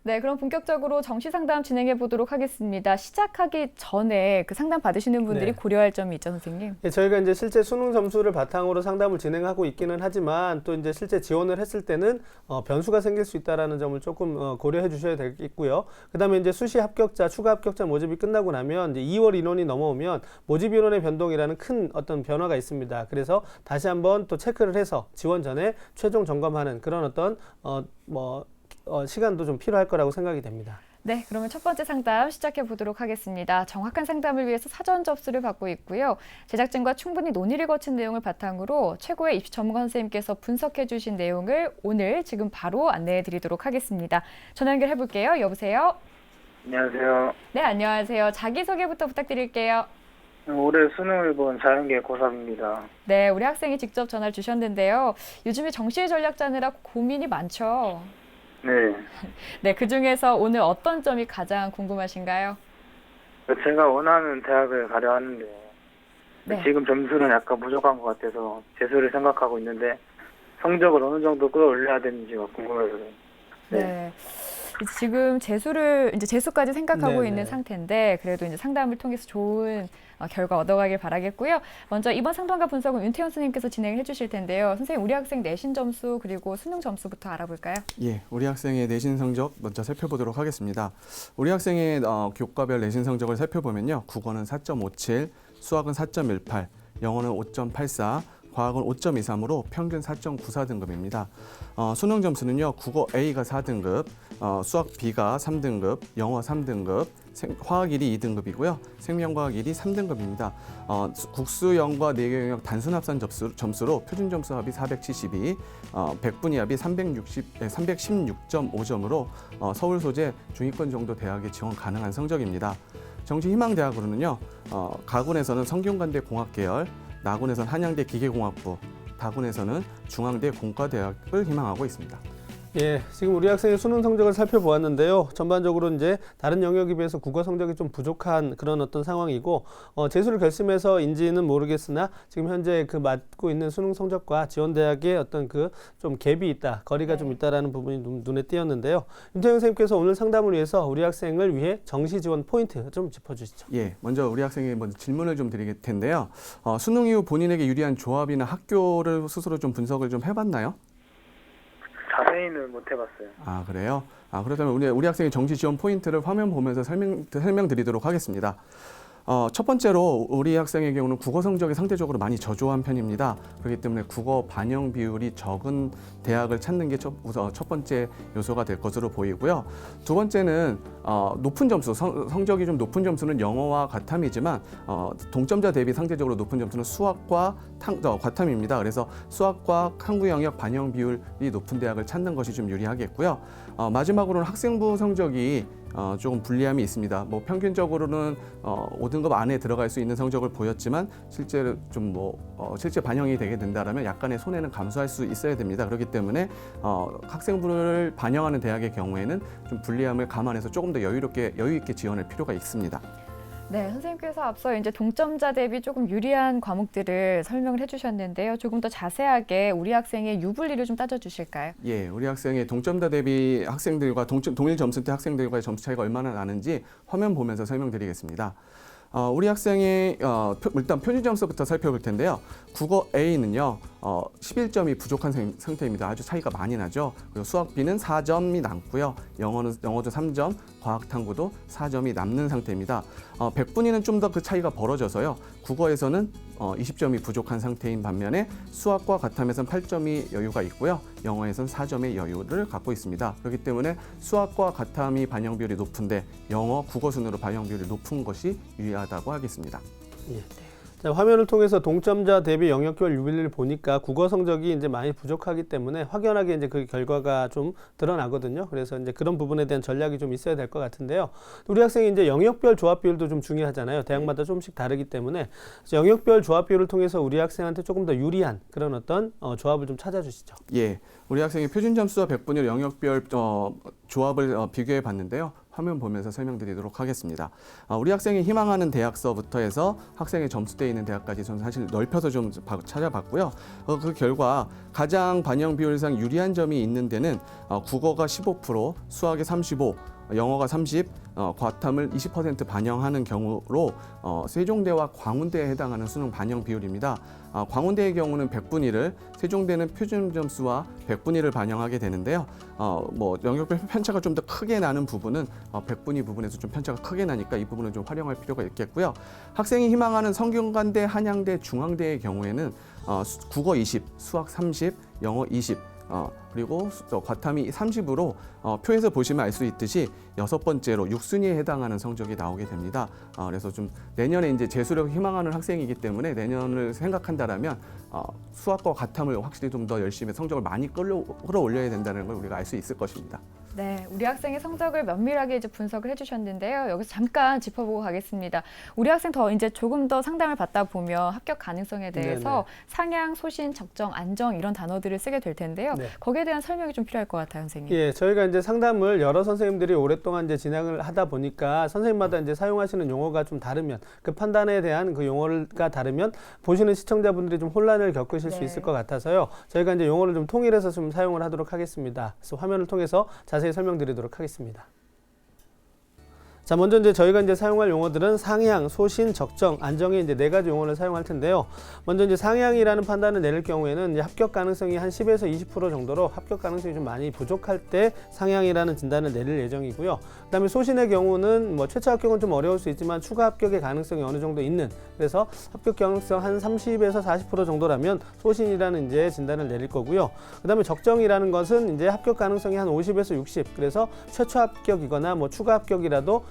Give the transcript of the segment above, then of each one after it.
네, 그럼 본격적으로 정시 상담 진행해 보도록 하겠습니다. 시작하기 전에 그 상담 받으시는 분들이 네. 고려할 점이 있죠, 선생님? 예, 저희가 이제 실제 수능 점수를 바탕으로 상담을 진행하고 있기는 하지만 또 이제 실제 지원을 했을 때는 변수가 생길 수 있다라는 점을 조금 고려해 주셔야 되겠고요. 그다음에 이제 수시 합격자, 추가 합격자 모집이 끝나고 나면 이제 2월 인원이 넘어오면 모집 인원의 변동이라는 큰 어떤 변화가 있습니다. 그래서 다시 한번 또 체크를 해서 지원 전에 최종 점검하는 그런 어떤 시간도 좀 필요할 거라고 생각이 됩니다. 네, 그러면 첫 번째 상담 시작해 보도록 하겠습니다. 정확한 상담을 위해서 사전 접수를 받고 있고요. 제작진과 충분히 논의를 거친 내용을 바탕으로 최고의 입시 전문가 선생님께서 분석해 주신 내용을 오늘 지금 바로 안내해 드리도록 하겠습니다. 전화 연결해 볼게요. 여보세요? 안녕하세요. 네, 안녕하세요. 자기소개부터 부탁드릴게요. 올해 수능을 본 자연계 고3입니다. 네, 우리 학생이 직접 전화를 주셨는데요. 요즘에 정시의 전략 짜느라 고민이 많죠. 네. 네, 그중에서 오늘 어떤 점이 가장 궁금하신가요? 제가 원하는 대학을 가려 하는데 네. 지금 점수는 약간 부족한 것 같아서 재수를 생각하고 있는데 성적을 어느 정도 끌어올려야 되는지가 궁금해서. 네. 지금 재수까지 생각하고 네네. 있는 상태인데 그래도 이제 상담을 통해서 좋은 결과 얻어가길 바라겠고요. 먼저 이번 상담과 분석은 윤태현 선생님께서 진행을 해주실 텐데요. 선생님, 우리 학생 내신 점수 그리고 수능 점수부터 알아볼까요? 예, 우리 학생의 내신 성적 먼저 살펴보도록 하겠습니다. 우리 학생의 교과별 내신 성적을 살펴보면요. 국어는 4.57, 수학은 4.18, 영어는 5.84, 과학은 5.23으로 평균 4.94등급입니다. 수능 점수는요. 국어 A가 4등급, 수학 B가 3등급, 영어 3등급, 화학 1이 2등급이고요. 생명과학 1이 3등급입니다. 국수영과 내경영역 단순 합산 점수로 표준 점수 합이 472, 100분위 합이 316.5점으로 서울 소재 중위권 정도 대학에 지원 가능한 성적입니다. 정시 희망 대학으로는요. 가군에서는 성균관대 공학계열, 나군에서는 한양대 기계공학부, 다군에서는 중앙대 공과대학을 희망하고 있습니다. 예, 지금 우리 학생의 수능 성적을 살펴보았는데요. 전반적으로 이제 다른 영역에 비해서 국어 성적이 좀 부족한 그런 어떤 상황이고, 재수를 결심해서인지는 모르겠으나 지금 현재 그 맡고 있는 수능 성적과 지원 대학의 어떤 그 좀 갭이 있다, 거리가 좀 있다라는 부분이 눈에 띄었는데요. 윤태영 선생님께서 오늘 상담을 위해서 우리 학생을 위해 정시 지원 포인트 좀 짚어주시죠. 예, 먼저 우리 학생에게 먼저 질문을 좀 드릴 텐데요. 수능 이후 본인에게 유리한 조합이나 학교를 스스로 좀 분석을 좀 해봤나요? 자세히는 못 해봤어요. 아, 그래요? 그렇다면 우리 학생의 정시 지원 포인트를 화면 보면서 설명드리도록 하겠습니다. 첫 번째로 우리 학생의 경우는 국어 성적이 상대적으로 많이 저조한 편입니다. 그렇기 때문에 국어 반영 비율이 적은 대학을 찾는 게 첫 번째 요소가 될 것으로 보이고요. 두 번째는 높은 점수, 성적이 좀 높은 점수는 영어와 과탐이지만 동점자 대비 상대적으로 높은 점수는 수학과 과탐입니다. 그래서 수학과 한국 영역 반영 비율이 높은 대학을 찾는 것이 좀 유리하겠고요. 마지막으로는 학생부 성적이 조금 불리함이 있습니다. 평균적으로는 5등급 안에 들어갈 수 있는 성적을 보였지만 실제 실제 반영이 되게 된다면 약간의 손해는 감수할 수 있어야 됩니다. 그렇기 때문에 학생부를 반영하는 대학의 경우에는 좀 불리함을 감안해서 조금 더 여유 있게 지원할 필요가 있습니다. 네, 선생님께서 앞서 이제 동점자 대비 조금 유리한 과목들을 설명을 해주셨는데요. 조금 더 자세하게 우리 학생의 유불리를 좀 따져주실까요? 예, 우리 학생의 동점자 대비 학생들과 동일 점수대 학생들과의 점수 차이가 얼마나 나는지 화면 보면서 설명드리겠습니다. 우리 학생의 일단 표준 점수부터 살펴볼 텐데요. 국어 A는요. 11점이 부족한 상태입니다. 아주 차이가 많이 나죠. 그리고 수학 B는 4점이 남고요. 영어도 3점, 과학 탐구도 4점이 남는 상태입니다. 100분위는 좀 더 그 차이가 벌어져서요. 국어에서는 20점이 부족한 상태인 반면에 수학과 과탐에서는 8점이 여유가 있고요. 영어에서는 4점의 여유를 갖고 있습니다. 그렇기 때문에 수학과 과탐이 반영 비율이 높은데 영어, 국어 순으로 반영 비율이 높은 것이 유리하다고 하겠습니다. 예. 자, 화면을 통해서 동점자 대비 영역별 유불리를 보니까 국어 성적이 이제 많이 부족하기 때문에 확연하게 이제 그 결과가 좀 드러나거든요. 그래서 이제 그런 부분에 대한 전략이 좀 있어야 될 것 같은데요. 우리 학생이 이제 영역별 조합 비율도 좀 중요하잖아요. 대학마다 조금씩 다르기 때문에 영역별 조합 비율을 통해서 우리 학생한테 조금 더 유리한 그런 어떤 조합을 좀 찾아주시죠. 예, 우리 학생의 표준 점수와 100분위 영역별 조합을 비교해 봤는데요. 화면 보면서 설명드리도록 하겠습니다. 우리 학생이 희망하는 대학서부터 해서 학생의 점수대에 있는 대학까지 저는 사실 넓혀서 좀 찾아봤고요. 그 결과 가장 반영 비율상 유리한 점이 있는 데는 국어가 15%, 수학이 35%, 영어가 30, 과탐을 20% 반영하는 경우로 세종대와 광운대에 해당하는 수능 반영 비율입니다. 광운대의 경우는 100분위 를, 세종대는 표준 점수와 100분위 를 반영하게 되는데요. 영역별 편차가 좀 더 크게 나는 부분은 100분위 부분에서 좀 편차가 크게 나니까 이 부분은 좀 활용할 필요가 있겠고요. 학생이 희망하는 성균관대, 한양대, 중앙대의 경우에는 국어 20, 수학 30, 영어 20, 그리고 과탐이 30으로 표에서 보시면 알 수 있듯이 6번째로 6순위에 해당하는 성적이 나오게 됩니다. 그래서 좀 내년에 이제 재수를 희망하는 학생이기 때문에 내년을 생각한다라면 수학과 과탐을 확실히 좀 더 열심히 성적을 많이 끌어올려야 된다는 걸 우리가 알 수 있을 것입니다. 네, 우리 학생의 성적을 면밀하게 이제 분석을 해주셨는데요. 여기서 잠깐 짚어보고 가겠습니다. 우리 학생 이제 조금 더 상담을 받다 보면 합격 가능성에 대해서 네네. 상향, 소신, 적정, 안정 이런 단어들을 쓰게 될 텐데요. 네. 거기에 대한 설명이 좀 필요할 것 같아요, 선생님. 예, 저희가 이제 상담을 여러 선생님들이 오랫동안 이제 진행을 하다 보니까 선생님마다 이제 사용하시는 용어가 좀 다르면 그 판단에 대한 그 용어가 다르면 보시는 시청자분들이 좀 혼란을 겪으실 수 네. 있을 것 같아서요. 저희가 이제 용어를 좀 통일해서 좀 사용을 하도록 하겠습니다. 그래서 화면을 통해서 자세히 설명드리도록 하겠습니다. 자, 먼저 이제 저희가 이제 사용할 용어들은 상향, 소신, 적정, 안정의 이제 4가지 용어를 사용할 텐데요. 먼저 이제 상향이라는 판단을 내릴 경우에는 이제 합격 가능성이 한 10에서 20% 정도로 합격 가능성이 좀 많이 부족할 때 상향이라는 진단을 내릴 예정이고요. 그다음에 소신의 경우는 최초 합격은 좀 어려울 수 있지만 추가 합격의 가능성이 어느 정도 있는, 그래서 합격 가능성 한 30에서 40% 정도라면 소신이라는 이제 진단을 내릴 거고요. 그다음에 적정이라는 것은 이제 합격 가능성이 한 50에서 60, 그래서 최초 합격이거나 추가 합격이라도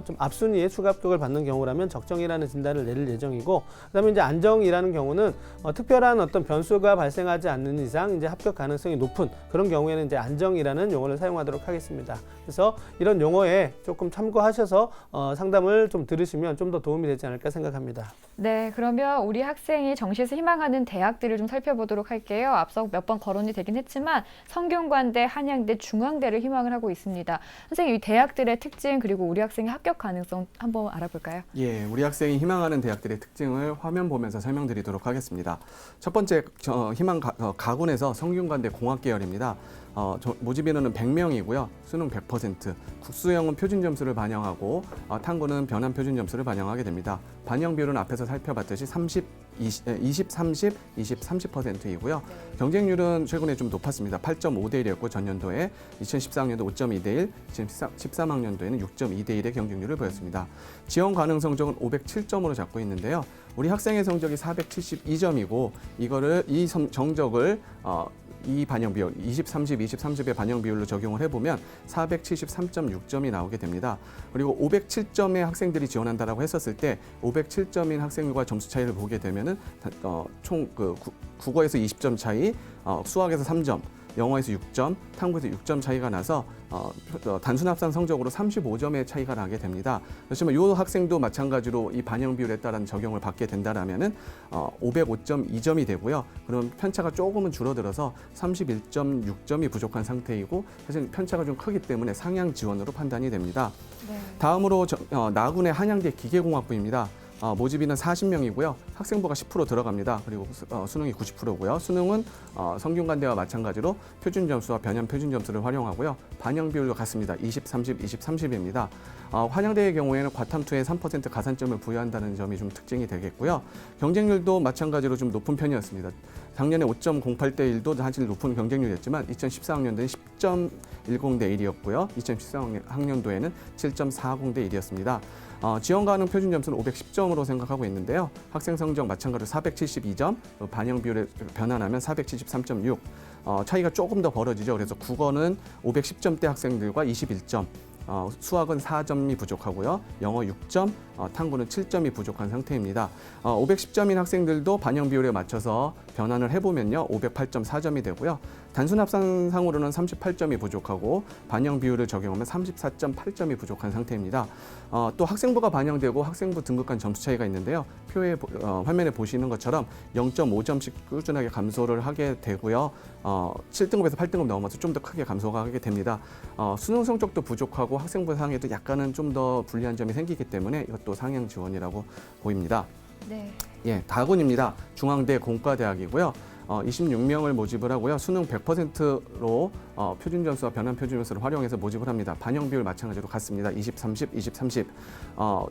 좀 앞순위에 추가 합격을 받는 경우라면 적정이라는 진단을 내릴 예정이고, 그다음에 이제 안정이라는 경우는 특별한 어떤 변수가 발생하지 않는 이상 이제 합격 가능성이 높은 그런 경우에는 이제 안정이라는 용어를 사용하도록 하겠습니다. 그래서 이런 용어에 조금 참고하셔서 상담을 좀 들으시면 좀 더 도움이 되지 않을까 생각합니다. 네, 그러면 우리 학생이 정시에서 희망하는 대학들을 좀 살펴보도록 할게요. 앞서 몇 번 거론이 되긴 했지만 성균관대, 한양대, 중앙대를 희망을 하고 있습니다. 선생님, 이 대학들의 특징 그리고 우리 학생의 합격 가능성 한번 알아볼까요? 예, 우리 학생이 희망하는 대학들의 특징을 화면 보면서 설명드리도록 하겠습니다. 첫 번째 희망 가군에서 성균관대 공학계열입니다. 모집 인원은 100명이고요. 수능 100%, 국수형은 표준 점수를 반영하고 탐구는 변환 표준 점수를 반영하게 됩니다. 반영 비율은 앞에서 살펴봤듯이 20, 30, 20, 30%이고요. 경쟁률은 최근에 좀 높았습니다. 8.5대 1이었고 전년도에 2014학년도 5.2대 1, 2013학년도에는 6.2대 1의 경쟁률을 보였습니다. 지원 가능 성적은 507점으로 잡고 있는데요. 우리 학생의 성적이 472점이고 이 정적을 이 반영 비율, 20, 30, 20, 30의 반영 비율로 적용을 해보면 473.6점이 나오게 됩니다. 그리고 507점의 학생들이 지원한다라고 했었을 때 507점인 학생과 점수 차이를 보게 되면은 총 국어에서 20점 차이, 수학에서 3점, 영어에서 6점, 탐구에서 6점 차이가 나서 단순 합산 성적으로 35점의 차이가 나게 됩니다. 그렇지만 이 학생도 마찬가지로 이 반영 비율에 따른 적용을 받게 된다라면은 505.2점이 되고요. 그럼 편차가 조금은 줄어들어서 31.6점이 부족한 상태이고 사실 편차가 좀 크기 때문에 상향 지원으로 판단이 됩니다. 네. 다음으로 나군의 한양대 기계공학부입니다. 모집인은 40명이고요. 학생부가 10% 들어갑니다. 그리고 수능이 90%고요. 수능은 성균관대와 마찬가지로 표준 점수와 변형 표준 점수를 활용하고요. 반영 비율도 같습니다. 20, 30, 20, 30입니다. 한양대의 경우에는 과탐2에 3% 가산점을 부여한다는 점이 좀 특징이 되겠고요. 경쟁률도 마찬가지로 좀 높은 편이었습니다. 작년에 5.08대 1도 사실 높은 경쟁률이었지만 2014학년도에는 10.10대 1이었고요. 2013학년도에는 7.40대 1이었습니다. 지원 가능 표준 점수는 510점으로 생각하고 있는데요. 학생 성적 마찬가지로 472점, 반영 비율에 변환하면 473.6. 차이가 조금 더 벌어지죠. 그래서 국어는 510점대 학생들과 21점, 수학은 4점이 부족하고요. 영어 6점, 탐구는 7점이 부족한 상태입니다. 510점인 학생들도 반영 비율에 맞춰서 변환을 해보면요. 508.4점이 되고요. 단순 합산상으로는 38점이 부족하고 반영 비율을 적용하면 34.8점이 부족한 상태입니다. 또 학생부가 반영되고 학생부 등급 간 점수 차이가 있는데요. 화면에 보시는 것처럼 0.5점씩 꾸준하게 감소를 하게 되고요. 7등급에서 8등급 넘어서 좀 더 크게 감소가 하게 됩니다. 수능 성적도 부족하고 학생부 상에도 약간은 좀 더 불리한 점이 생기기 때문에 이것도 상향 지원이라고 보입니다. 네. 예, 다군입니다. 중앙대 공과대학이고요. 26명을 모집을 하고요. 수능 100%로 표준 점수와 변환 표준 점수를 활용해서 모집을 합니다. 반영 비율 마찬가지로 같습니다. 20, 30, 20, 30.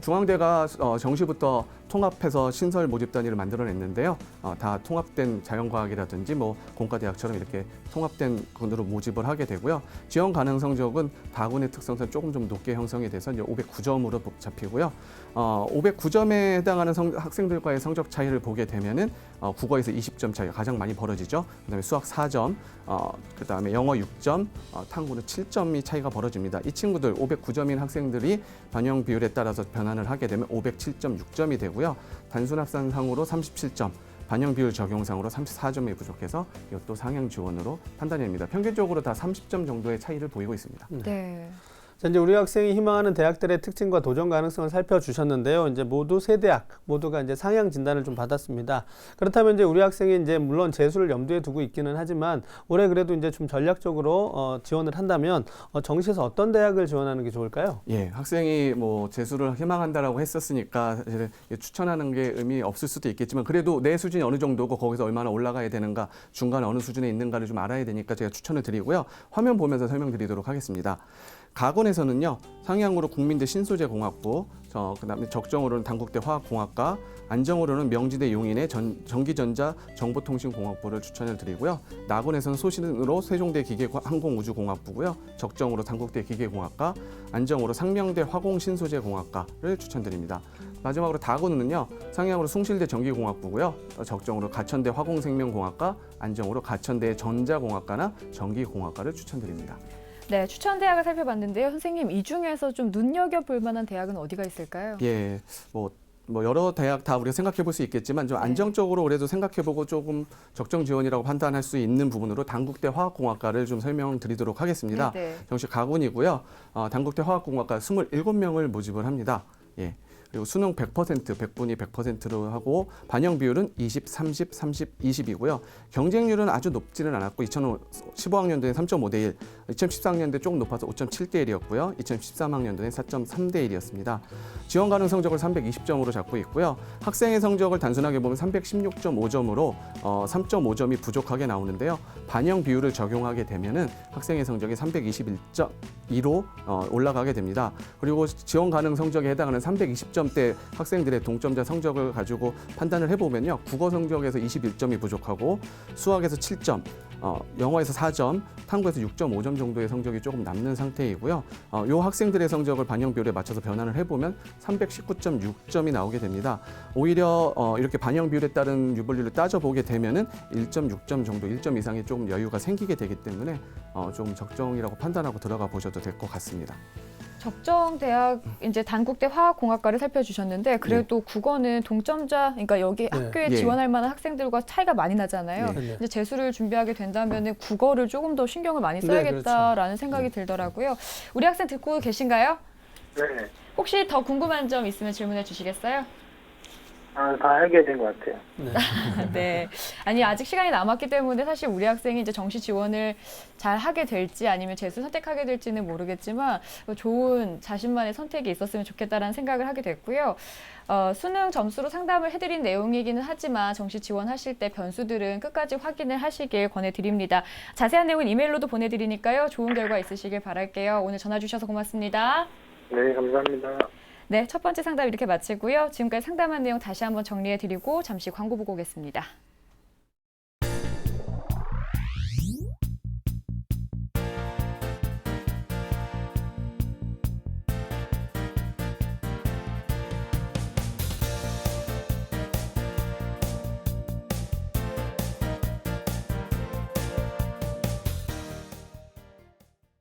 중앙대가 정시부터 통합해서 신설 모집 단위를 만들어냈는데요. 다 통합된 자연과학이라든지 뭐 공과대학처럼 이렇게 통합된 군으로 모집을 하게 되고요. 지원 가능 성적은 다군의 특성상 조금 좀 높게 형성이 돼서 이제 509점으로 잡히고요. 509점에 해당하는 학생들과의 성적 차이를 보게 되면은 국어에서 20점 차이가 가장 많이 벌어지죠. 그다음에 수학 4점, 그다음에 영어 6점, 탐구는 7점이 차이가 벌어집니다. 이 친구들 509점인 학생들이 반영 비율에 따라서 변환을 하게 되면 507.6점이 되고요. 단순 합산상으로 37점, 반영 비율 적용상으로 34점이 부족해서 이것도 상향 지원으로 판단이 됩니다. 평균적으로 다 30점 정도의 차이를 보이고 있습니다. 네. 자, 이제 우리 학생이 희망하는 대학들의 특징과 도전 가능성을 살펴주셨는데요. 이제 모두 세 대학 모두가 이제 상향 진단을 좀 받았습니다. 그렇다면 이제 우리 학생이 이제 물론 재수를 염두에 두고 있기는 하지만 올해 그래도 이제 좀 전략적으로 지원을 한다면 정시에서 어떤 대학을 지원하는 게 좋을까요? 예, 학생이 뭐 재수를 희망한다라고 했었으니까 사실 추천하는 게 의미 없을 수도 있겠지만 그래도 내 수준이 어느 정도고 거기서 얼마나 올라가야 되는가, 중간에 어느 수준에 있는가를 좀 알아야 되니까 제가 추천을 드리고요. 화면 보면서 설명드리도록 하겠습니다. 가건에서는요, 상향으로 국민대 신소재공학부, 그다음에 적정으로는 단국대 화학공학과, 안정으로는 명지대 용인의 전기전자 정보통신공학부를 추천을 드리고요. 낙원에서는 소신으로 세종대 기계항공우주공학부고요. 적정으로 단국대 기계공학과, 안정으로 상명대 화공신소재공학과를 추천드립니다. 마지막으로 다군은요, 상향으로 숭실대 전기공학부고요. 적정으로 가천대 화공생명공학과, 안정으로 가천대 전자공학과나 전기공학과를 추천드립니다. 네, 추천 대학을 살펴봤는데요. 선생님, 이 중에서 좀 눈여겨볼 만한 대학은 어디가 있을까요? 예, 뭐 여러 대학 다 우리가 생각해 볼 수 있겠지만 좀 안정적으로 그래도 생각해 보고 조금 적정 지원이라고 판단할 수 있는 부분으로 단국대 화학공학과를 좀 설명드리도록 하겠습니다. 네. 정시 가군이고요. 단국대 화학공학과 27명을 모집을 합니다. 예. 그리고 수능 100%, 100분이 100%로 하고 반영 비율은 20, 30, 30, 20이고요. 경쟁률은 아주 높지는 않았고 2015학년도에 3.5대 1, 2014학년도에 조금 높아서 5.7대 1이었고요. 2013학년도에 4.3대 1이었습니다. 지원 가능 성적을 320점으로 잡고 있고요. 학생의 성적을 단순하게 보면 316.5점으로 3.5점이 부족하게 나오는데요. 반영 비율을 적용하게 되면은 학생의 성적이 321.2로 올라가게 됩니다. 그리고 지원 가능 성적에 해당하는 320점대 학생들의 동점자 성적을 가지고 판단을 해보면요. 국어 성적에서 21점이 부족하고 수학에서 7점, 영어에서 4점, 탐구에서 6.5점 정도의 성적이 조금 남는 상태이고요. 이 학생들의 성적을 반영 비율에 맞춰서 변환을 해보면 319.6점이 나오게 됩니다. 오히려 이렇게 반영 비율에 따른 유불리를 따져보게 되면은 1.6점 정도, 1점 이상의 조금 여유가 생기게 되기 때문에 좀 적정이라고 판단하고 들어가 보셔도 될 것 같습니다. 적정 대학 이제 단국대 화학공학과를 살펴주셨는데 그래도 국어는 동점자, 그러니까 여기 학교에 예. 지원할 만한 학생들과 차이가 많이 나잖아요. 네. 이제 재수를 준비하게 된다면 국어를 조금 더 신경을 많이 네, 써야겠다라는 생각이 들더라고요. 우리 학생 듣고 계신가요? 네. 혹시 더 궁금한 점 있으면 질문해 주시겠어요? 다 해결된 것 같아요. 네. 아니, 아직 시간이 남았기 때문에 사실 우리 학생이 이제 정시 지원을 잘 하게 될지 아니면 재수 선택하게 될지는 모르겠지만 좋은 자신만의 선택이 있었으면 좋겠다라는 생각을 하게 됐고요. 수능 점수로 상담을 해드린 내용이기는 하지만 정시 지원하실 때 변수들은 끝까지 확인을 하시길 권해드립니다. 자세한 내용은 이메일로도 보내드리니까요. 좋은 결과 있으시길 바랄게요. 오늘 전화 주셔서 고맙습니다. 네, 감사합니다. 네, 첫 번째 상담 이렇게 마치고요. 지금까지 상담한 내용 다시 한번 정리해드리고 잠시 광고 보고 오겠습니다.